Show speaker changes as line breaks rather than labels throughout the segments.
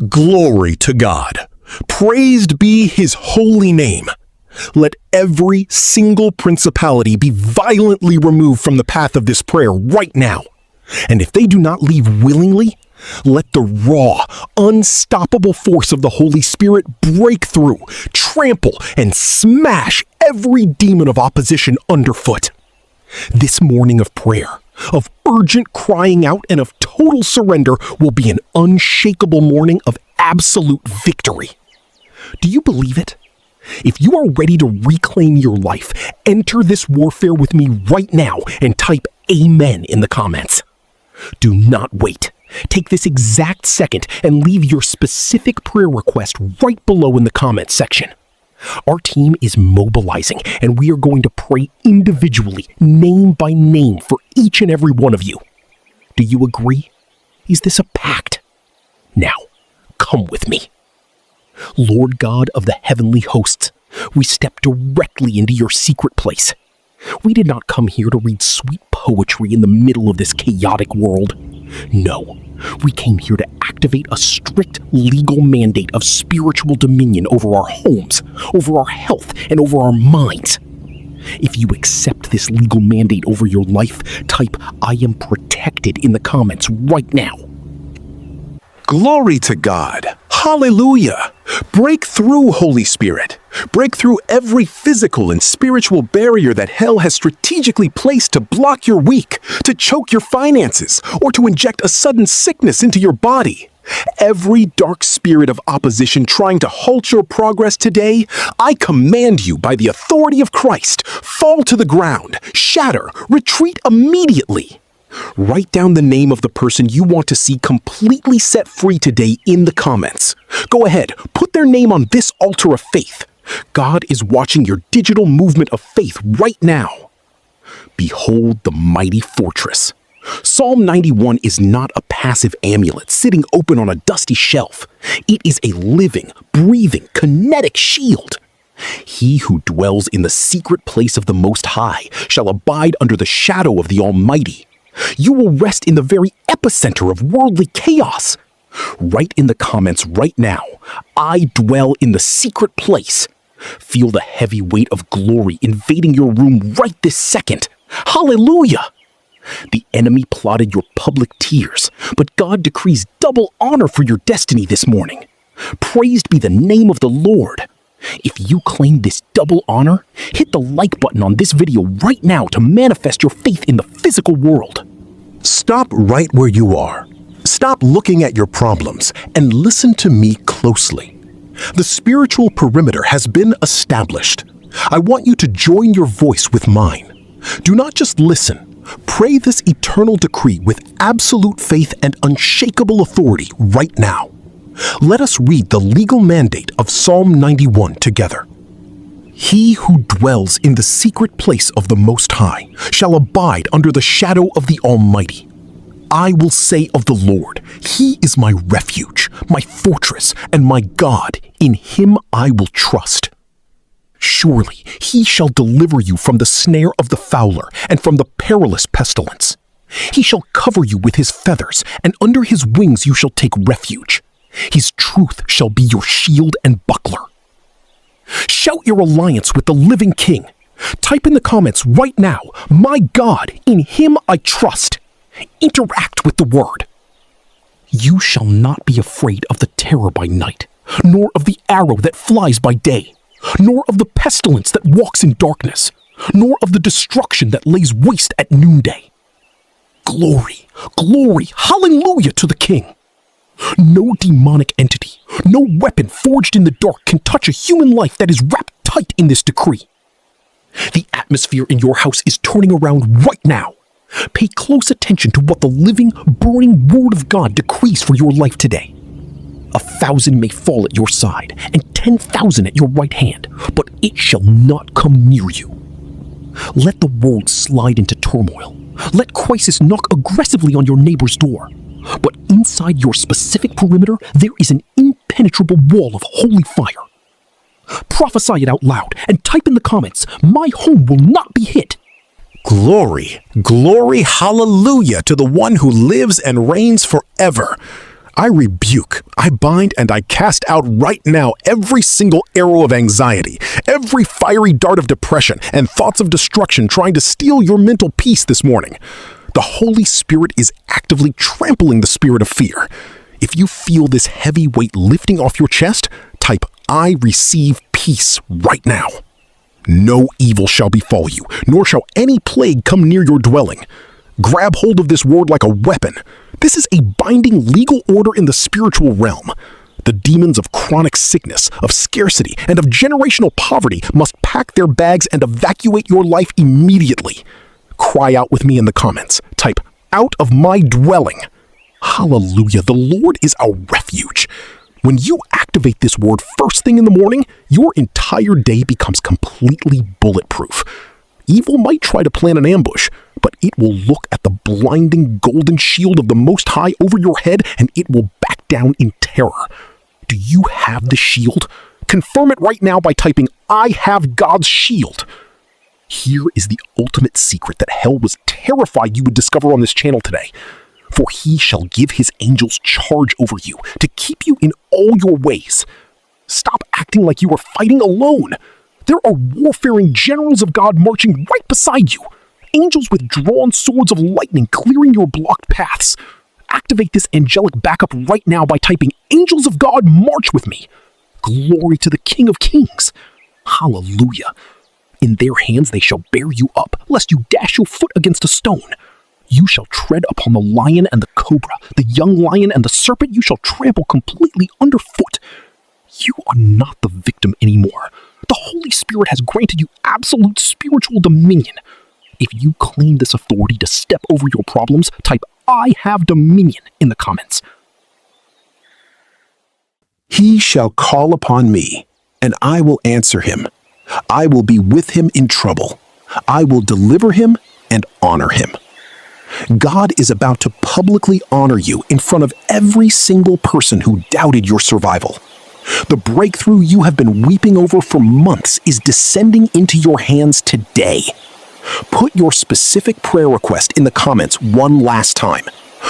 Glory to God. Praised be his holy name. Let every single principality be violently removed from the path of this prayer right now. And if they do not leave willingly, let the raw, unstoppable force of the Holy Spirit break through, trample, and smash every demon of opposition underfoot. This morning of prayer, of urgent crying out and of total surrender will be an unshakable morning of absolute victory. Do you believe it? If you are ready to reclaim your life, enter this warfare with me right now and type Amen in the comments. Do not wait. Take this exact second and leave your specific prayer request right below in the comments section. Our team is mobilizing and we are going to pray individually, name by name, for each and every one of you. Do you agree? Is this a pact? Now, come with me. Lord God of the heavenly hosts, we step directly into your secret place. We did not come here to read sweet poetry in the middle of this chaotic world. No, we came here to activate a strict legal mandate of spiritual dominion over our homes, over our health, and over our minds. If you accept this legal mandate over your life, type I am protected in the comments right now.
Glory to God. Hallelujah. Break through, Holy Spirit. Break through every physical and spiritual barrier that hell has strategically placed to block your week, to choke your finances, or to inject a sudden sickness into your body. Every dark spirit of opposition trying to halt your progress today, I command you by the authority of Christ, fall to the ground, shatter, retreat immediately. Write down the name of the person you want to see completely set free today in the comments. Go ahead, put their name on this altar of faith. God is watching your digital movement of faith right now. Behold the mighty fortress. Psalm 91 is not a passive amulet sitting open on a dusty shelf. It is a living, breathing, kinetic shield. He who dwells in the secret place of the Most High shall abide under the shadow of the Almighty. You will rest in the very epicenter of worldly chaos. Write in the comments right now, I dwell in the secret place. Feel the heavy weight of glory invading your room right this second. Hallelujah! The enemy plotted your public tears, but God decrees double honor for your destiny this morning. Praised be the name of the Lord. If you claim this double honor, hit the like button on this video right now to manifest your faith in the physical world.
Stop right where you are. Stop looking at your problems and listen to me closely. The spiritual perimeter has been established. I want you to join your voice with mine. Do not just listen. Pray this eternal decree with absolute faith and unshakable authority right now. Let us read the legal mandate of Psalm 91 together. He who dwells in the secret place of the Most High shall abide under the shadow of the Almighty. I will say of the Lord, He is my refuge, my fortress, and my God. In Him I will trust. Surely He shall deliver you from the snare of the fowler and from the perilous pestilence. He shall cover you with His feathers, and under His wings you shall take refuge. His truth shall be your shield and buckler. Shout your alliance with the living King. Type in the comments right now, my God, in Him I trust. Interact with the word. You shall not be afraid of the terror by night, nor of the arrow that flies by day, nor of the pestilence that walks in darkness, nor of the destruction that lays waste at noonday. Glory, glory, hallelujah to the King. No demonic entity, no weapon forged in the dark can touch a human life that is wrapped tight in this decree. The atmosphere in your house is turning around right now. Pay close attention to what the living, burning Word of God decrees for your life today. 1,000 may fall at your side, and 10,000 at your right hand, but it shall not come near you. Let the world slide into turmoil. Let crisis knock aggressively on your neighbor's door. But inside your specific perimeter, there is an impenetrable wall of holy fire. Prophesy it out loud and type in the comments, my home will not be hit. Glory, glory, hallelujah to the one who lives and reigns forever.
I rebuke, I bind, and I cast out right now every single arrow of anxiety, every fiery dart of depression, and thoughts of destruction trying to steal your mental peace this morning. The Holy Spirit is actively trampling the spirit of fear. If you feel this heavy weight lifting off your chest, type "I receive peace" right now. No evil shall befall you, nor shall any plague come near your dwelling. Grab hold of this word like a weapon. This is a binding legal order in the spiritual realm. The demons of chronic sickness, of scarcity, and of generational poverty must pack their bags and evacuate your life immediately. Cry out with me in the comments. Type "out of my dwelling." Hallelujah, the Lord is our refuge. When you activate this word first thing in the morning, your entire day becomes completely bulletproof. Evil might try to plan an ambush, but it will look at the blinding golden shield of the Most High over your head and it will back down in terror. Do you have the shield? Confirm it right now by typing "I have God's shield." Here is the ultimate secret that hell was terrified you would discover on this channel today. For he shall give his angels charge over you to keep you in all your ways. Stop acting like you are fighting alone. There are warfaring generals of God marching right beside you. Angels with drawn swords of lightning clearing your blocked paths. Activate this angelic backup right now by typing "Angels of God, march with me." Glory to the King of Kings. Hallelujah. In their hands they shall bear you up, lest you dash your foot against a stone. You shall tread upon the lion and the cobra, the young lion and the serpent you shall trample completely underfoot. You are not the victim anymore. The Holy Spirit has granted you absolute spiritual dominion. If you claim this authority to step over your problems, type "I have dominion" in the comments. He shall call upon me, and I will answer him. I will be with him in trouble. I will deliver him and honor him. God is about to publicly honor you in front of every single person who doubted your survival. The breakthrough you have been weeping over for months is descending into your hands today. Put your specific prayer request in the comments one last time.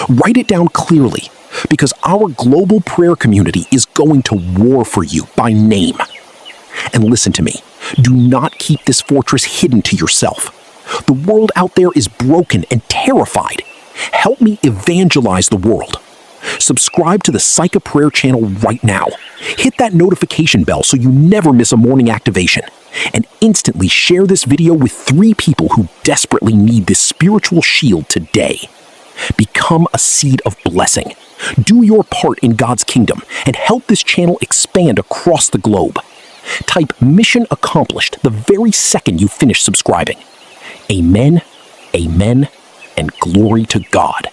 Write it down clearly, because our global prayer community is going to war for you by name. And listen to me, do not keep this fortress hidden to yourself. The world out there is broken and terrified. Help me evangelize the world. Subscribe to the Psych of Prayer channel right now. Hit that notification bell so you never miss a morning activation. And instantly share this video with 3 people who desperately need this spiritual shield today. Become a seed of blessing. Do your part in God's kingdom and help this channel expand across the globe. Type "mission accomplished" the very second you finish subscribing. Amen, amen, and glory to God.